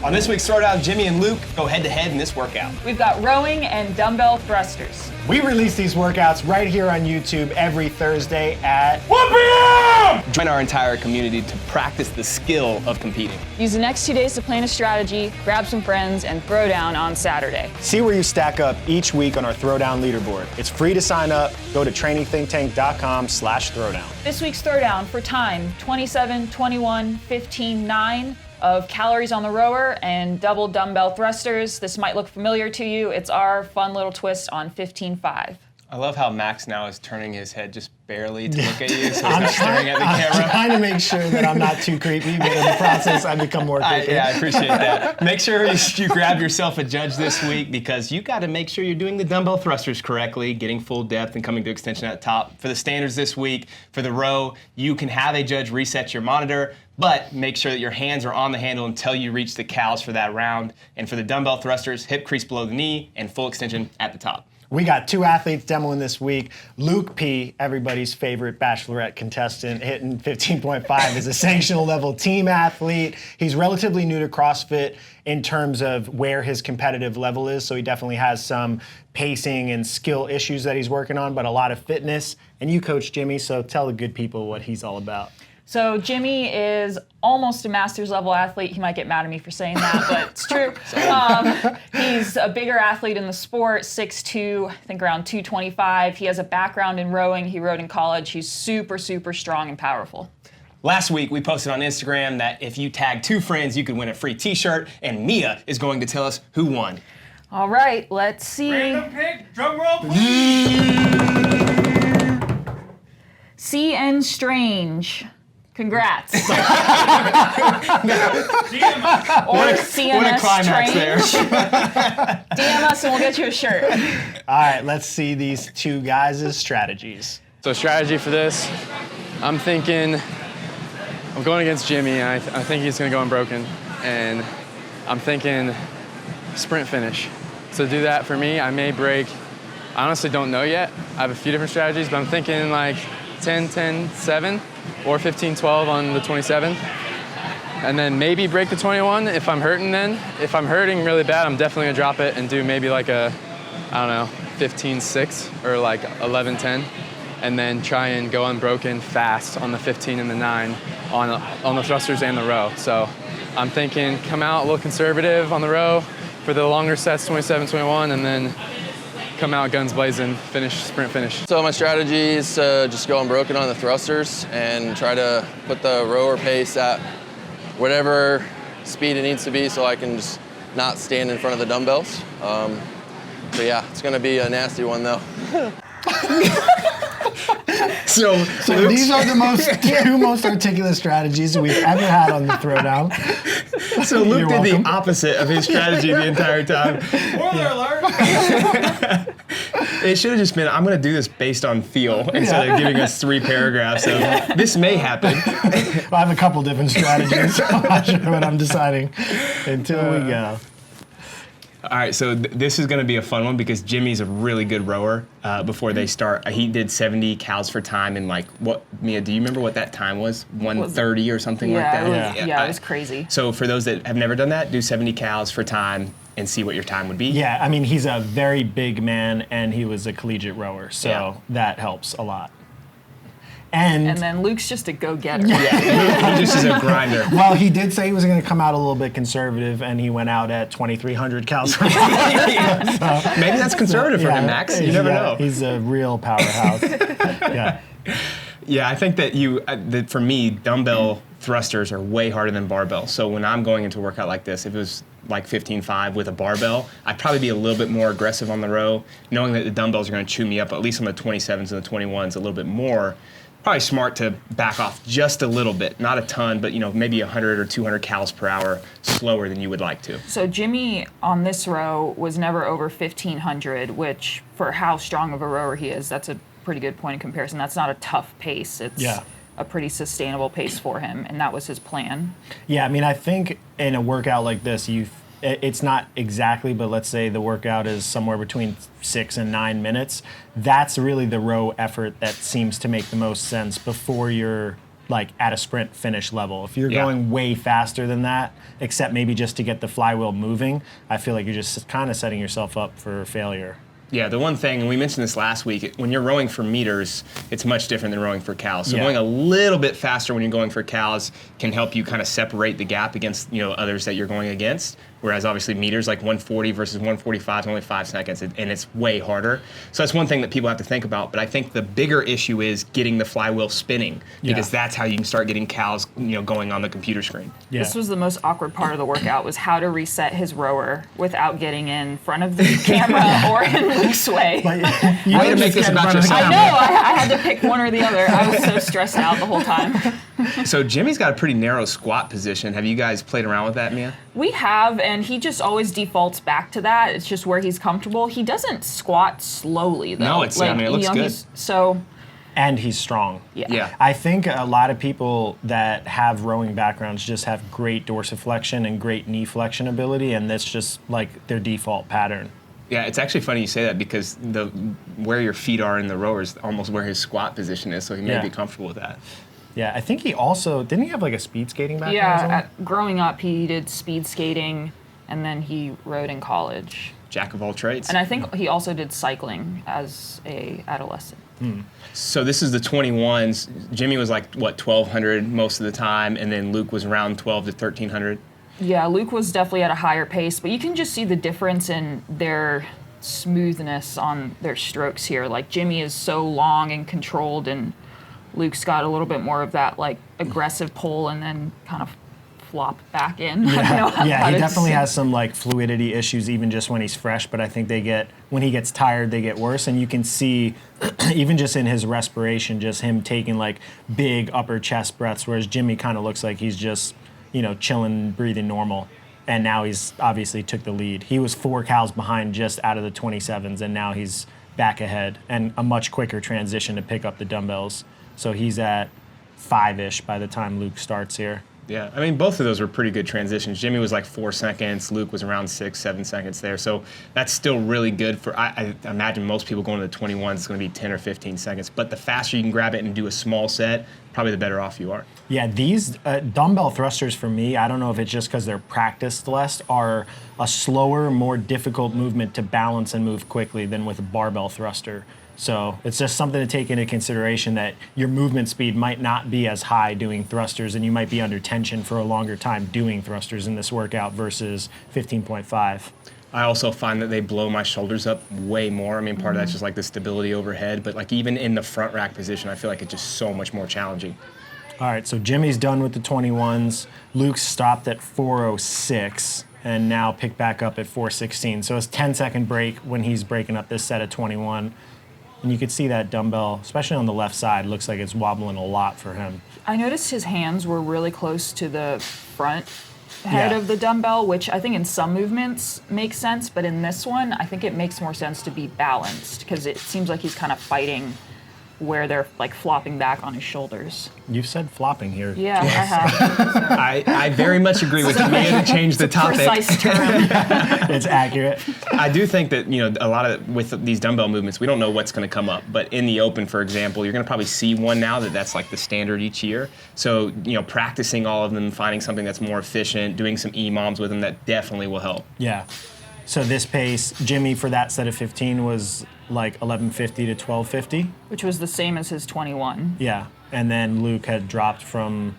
On this week's Throwdown, Jimmy and Luke go head-to-head in this workout. We've got rowing and dumbbell thrusters. We release these workouts right here on YouTube every Thursday at 1 p.m. Join our entire community to practice the skill of competing. Use the next 2 days to plan a strategy, grab some friends, and throw down on Saturday. See where you stack up each week on our Throwdown leaderboard. It's free to sign up. Go to trainingthinktank.com/throwdown. This week's Throwdown for time, 27, 21, 15, 9 of calories on the rower and double dumbbell thrusters. This might look familiar to you. It's our fun little twist on 15-5. I love how Max now is turning his head just barely to look at you, so he's not staring at the camera. I'm trying to make sure that I'm not too creepy, but in the process, I become more creepy. Yeah, I appreciate that. Make sure you grab yourself a judge this week, because you got to make sure you're doing the dumbbell thrusters correctly, getting full depth and coming to extension at the top. For the standards this week, for the row, you can have a judge reset your monitor, but make sure that your hands are on the handle until you reach the cals for that round. And for the dumbbell thrusters, hip crease below the knee and full extension at the top. We got 2 athletes demoing this week. Luke P., everybody's favorite Bachelorette contestant, hitting 15.5, is a sanctional level team athlete. He's relatively new to CrossFit in terms of where his competitive level is, so he definitely has some pacing and skill issues that he's working on, but a lot of fitness. And you coach Jimmy, so tell the good people what he's all about. So Jimmy is almost a master's level athlete. He might get mad at me for saying that, but it's true. He's a bigger athlete in the sport, 6'2", I think around 225. He has a background in rowing. He rowed in college. He's super, super strong and powerful. Last week, we posted on Instagram that if you tag 2 friends, you could win a free t-shirt, and Mia is going to tell us who won. All right, let's see. Random pick, drum roll, please. CN Strange. Congrats. Or CNS What a climax Strange. DM us and we'll get you a shirt. All right, let's see these 2 guys' strategies. So strategy for this, I'm thinking, I'm going against Jimmy, and I think he's gonna go unbroken. And I'm thinking sprint finish. So to do that for me, I may break, I honestly don't know yet. I have a few different strategies, but I'm thinking like 10-10-7 or 15-12 on the 27th. And then maybe break the 21 if I'm hurting then. If I'm hurting really bad, I'm definitely gonna drop it and do maybe like a, I don't know, 15-6 or like 11-10. And then try and go unbroken fast on the 15 and the 9 on the thrusters and the row. So I'm thinking come out a little conservative on the row for the longer sets, 27-21, and then come out guns blazing, sprint finish. So my strategy is to just go unbroken on the thrusters and try to put the rower pace at whatever speed it needs to be so I can just not stand in front of the dumbbells. But yeah, it's gonna be a nasty one though. So these are the 2 most articulate strategies we've ever had on the Throwdown. So Luke did the opposite of his strategy the entire time. Spoiler alert. It should have just been, I'm going to do this based on feel instead of giving us 3 paragraphs of this may happen. I have a couple different strategies. I'm not sure what I'm deciding until we go. All right, so this is going to be a fun one because Jimmy's a really good rower before they start. He did 70 cals for time in like, what, Mia, do you remember what that time was? 1:30 or something like that? Yeah, it was crazy. So for those that have never done that, do 70 cals for time and see what your time would be. Yeah, I mean, he's a very big man and he was a collegiate rower, so that helps a lot. And then Luke's just a go-getter. Yeah, he just is a grinder. Well, he did say he was going to come out a little bit conservative, and he went out at 2,300 cals. Maybe that's conservative for him, Max. You never know. He's a real powerhouse. Yeah, I think that that for me, dumbbell thrusters are way harder than barbell. So when I'm going into a workout like this, if it was like 15-5 with a barbell, I'd probably be a little bit more aggressive on the row, knowing that the dumbbells are going to chew me up, at least on the 27s and the 21s, a little bit more. Probably smart to back off just a little bit, not a ton, but maybe 100 or 200 cals per hour slower than you would like to. So Jimmy on this row was never over 1,500, which for how strong of a rower he is, that's a pretty good point in comparison. That's not a tough pace. It's a pretty sustainable pace for him, and that was his plan. Yeah, I mean, I think in a workout like this, it's not exactly, but let's say the workout is somewhere between 6 and 9 minutes. That's really the row effort that seems to make the most sense before you're like at a sprint finish level. If you're Yeah. going way faster than that, except maybe just to get the flywheel moving, I feel like you're just kind of setting yourself up for failure. Yeah, the one thing, and we mentioned this last week, when you're rowing for meters, it's much different than rowing for cows. So Yeah. going a little bit faster when you're going for cows can help you kind of separate the gap against others that you're going against. Whereas obviously meters, like 140 versus 145 is only 5 seconds, and it's way harder. So that's one thing that people have to think about. But I think the bigger issue is getting the flywheel spinning, because that's how you can start getting cows going on the computer screen. Yeah. This was the most awkward part of the workout, was how to reset his rower without getting in front of the camera or in Luke's way. But Way to make this about yourself. I know, I had to pick one or the other. I was so stressed out the whole time. So Jimmy's got a pretty narrow squat position. Have you guys played around with that, Mia? We have, and he just always defaults back to that. It's just where he's comfortable. He doesn't squat slowly, though. No, it looks good. So, And he's strong. yeah. I think a lot of people that have rowing backgrounds just have great dorsiflexion and great knee flexion ability, and that's just like their default pattern. Yeah, it's actually funny you say that, because where your feet are in the rower is almost where his squat position is, so he may Yeah. be comfortable with that. Yeah, I think he also, didn't he have like a speed skating background? or Yeah, something? growing up, he did speed skating, and then he rode in college. Jack of all trades. And I think he also did cycling as a adolescent. So this is the 21s. Jimmy was like, what, 1,200 most of the time, and then Luke was around 12 to 1,300. Yeah, Luke was definitely at a higher pace, but you can just see the difference in their smoothness on their strokes here. Like, Jimmy is so long and controlled, and Luke's got a little bit more of that like aggressive pull and then kind of flop back in. I don't know how Yeah, he to definitely say- has some like fluidity issues even just when he's fresh, but I think when he gets tired, they get worse. And you can see even just in his respiration, just him taking like big upper chest breaths, whereas Jimmy kind of looks like he's just, chilling, breathing normal. And now he's obviously took the lead. He was 4 cows behind just out of the 27s, and now he's back ahead and a much quicker transition to pick up the dumbbells. So he's at 5-ish by the time Luke starts here. Yeah, I mean, both of those were pretty good transitions. Jimmy was like 4 seconds. Luke was around 6, 7 seconds there. So that's still really good for, I imagine most people going to the 21, it's going to be 10 or 15 seconds. But the faster you can grab it and do a small set, probably the better off you are. Yeah, these dumbbell thrusters for me, I don't know if it's just because they're practiced less, are a slower, more difficult movement to balance and move quickly than with a barbell thruster. So it's just something to take into consideration that your movement speed might not be as high doing thrusters, and you might be under tension for a longer time doing thrusters in this workout versus 15.5. I also find that they blow my shoulders up way more. I mean, part of that's just like the stability overhead, but like even in the front rack position, I feel like it's just so much more challenging. All right, so Jimmy's done with the 21s. Luke stopped at 4:06 and now picked back up at 4:16. So it's 10-second break when he's breaking up this set at 21. And you could see that dumbbell, especially on the left side, looks like it's wobbling a lot for him. I noticed his hands were really close to the front head Yeah. of the dumbbell, which I think in some movements makes sense, but in this one, I think it makes more sense to be balanced, because it seems like he's kind of fighting where they're like flopping back on his shoulders. You've said flopping here. Yeah, I have. I very much agree with Mia to change the topic. Precise term. It's accurate. I do think that, a lot of, with these dumbbell movements, we don't know what's going to come up. But in the open, for example, you're going to probably see one now that's like the standard each year. So, practicing all of them, finding something that's more efficient, doing some EMOMs with them, that definitely will help. Yeah. So this pace, Jimmy for that set of 15 was like 11:50 to 12:50. Which was the same as his 21. Yeah. And then Luke had dropped from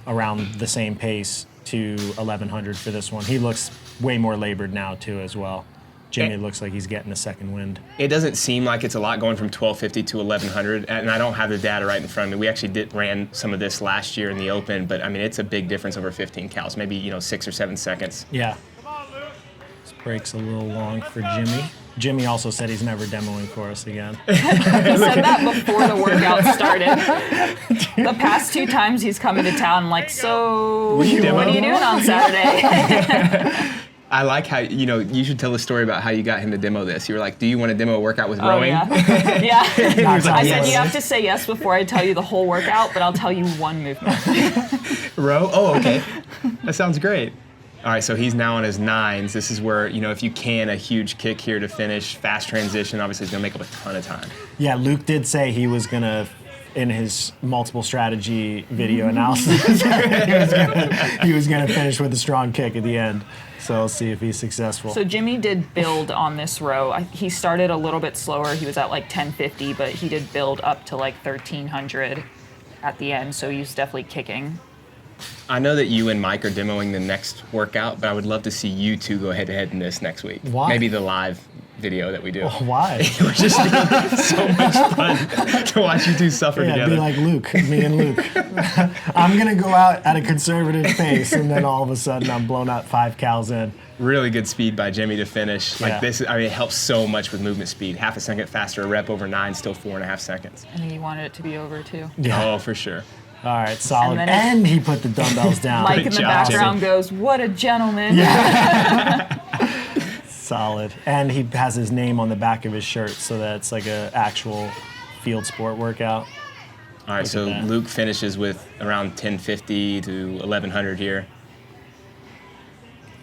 around the same pace to 1100 for this one. He looks way more labored now too as well. Jimmy looks like he's getting a second wind. It doesn't seem like it's a lot going from 1250 to 1100, and I don't have the data right in front of me. We actually ran some of this last year in the open, but I mean, it's a big difference over 15 cows, maybe 6 or 7 seconds. Yeah. This break's a little long for Jimmy. Jimmy also said he's never demoing for us again. He said that before the workout started. The past 2 times he's come into town, like, so what are you doing on Saturday? I like how, you should tell the story about how you got him to demo this. You were like, do you want to demo a workout with rowing? Yeah. Yeah. That's I said, yes. you have to say yes before I tell you the whole workout, but I'll tell you one movement. Row? Oh, okay. That sounds great. All right, so he's now on his 9s. This is where, if you can, a huge kick here to finish. Fast transition, obviously, is going to make up a ton of time. Yeah, Luke did say he was going to in his multiple strategy video analysis. he was gonna finish with a strong kick at the end. So we'll see if he's successful. So Jimmy did build on this row. He started a little bit slower. He was at like 1050, but he did build up to like 1300 at the end. So he was definitely kicking. I know that you and Mike are demoing the next workout, but I would love to see you two go head to head in this next week. Why? Maybe the live video that we do. Why? It would just be so much fun to watch you two suffer Yeah, together. be like Luke, me and Luke. I'm gonna go out at a conservative pace, and then all of a sudden I'm blown out 5 cals in. Really good speed by Jimmy to finish. Yeah. Like this, I mean, it helps so much with movement speed. Half a second faster, a rep over 9, still 4.5 seconds. And he wanted it to be over too. Yeah. Oh, for sure. All right, solid. And And, then he put the dumbbells down. Mike in the job, background Jimmy. goes, "What a gentleman." Solid. And he has his name on the back of his shirt, so that it's like an actual field sport workout. All right, so that. Luke finishes with around 1050 to 1100 here.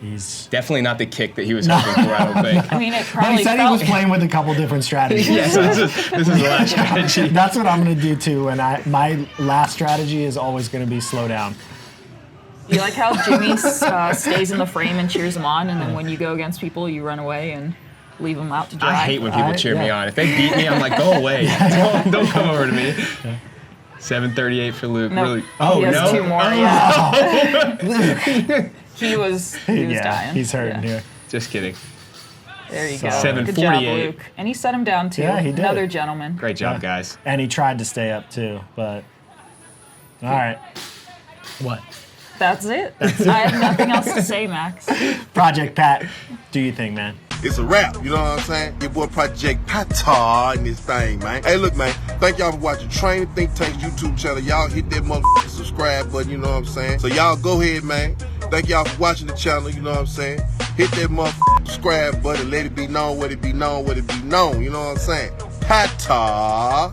He's. Definitely not the kick that he was hoping for, I don't think. I mean, it But probably he said he felt. was playing with a couple different strategies. Yeah, so this is the last strategy. That's what I'm gonna do too. And my last strategy is always gonna be slow down. You like how Jimmy stays in the frame and cheers him on, and then when you go against people, you run away and leave them out to dry. I hate when people cheer me yeah. on. If they beat me, I'm like, go away. Don't come over to me. 738 for Luke. No, Really? he Oh, has no? 2 more. Yeah. He was Yeah, dying. he's hurting Yeah. here. Just kidding. There you go. 748. Good job, Luke. And he set him down too. Yeah, he did. Another gentleman. Great job, Yeah. guys. And he tried to stay up too, but all right. What? That's it. I have nothing else to say, Max. Project Pat, do your thing, man. It's a wrap, you know what I'm saying? Your boy Project Patar in this thing, man. Hey, look, man, thank y'all for watching Training Think Tank's YouTube channel. Y'all hit that motherfucking subscribe button, you know what I'm saying? So y'all go ahead, man. Thank y'all for watching the channel, you know what I'm saying? Hit that motherfucking subscribe button, let it be known, what it be known, what it be known, you know what I'm saying? Patar.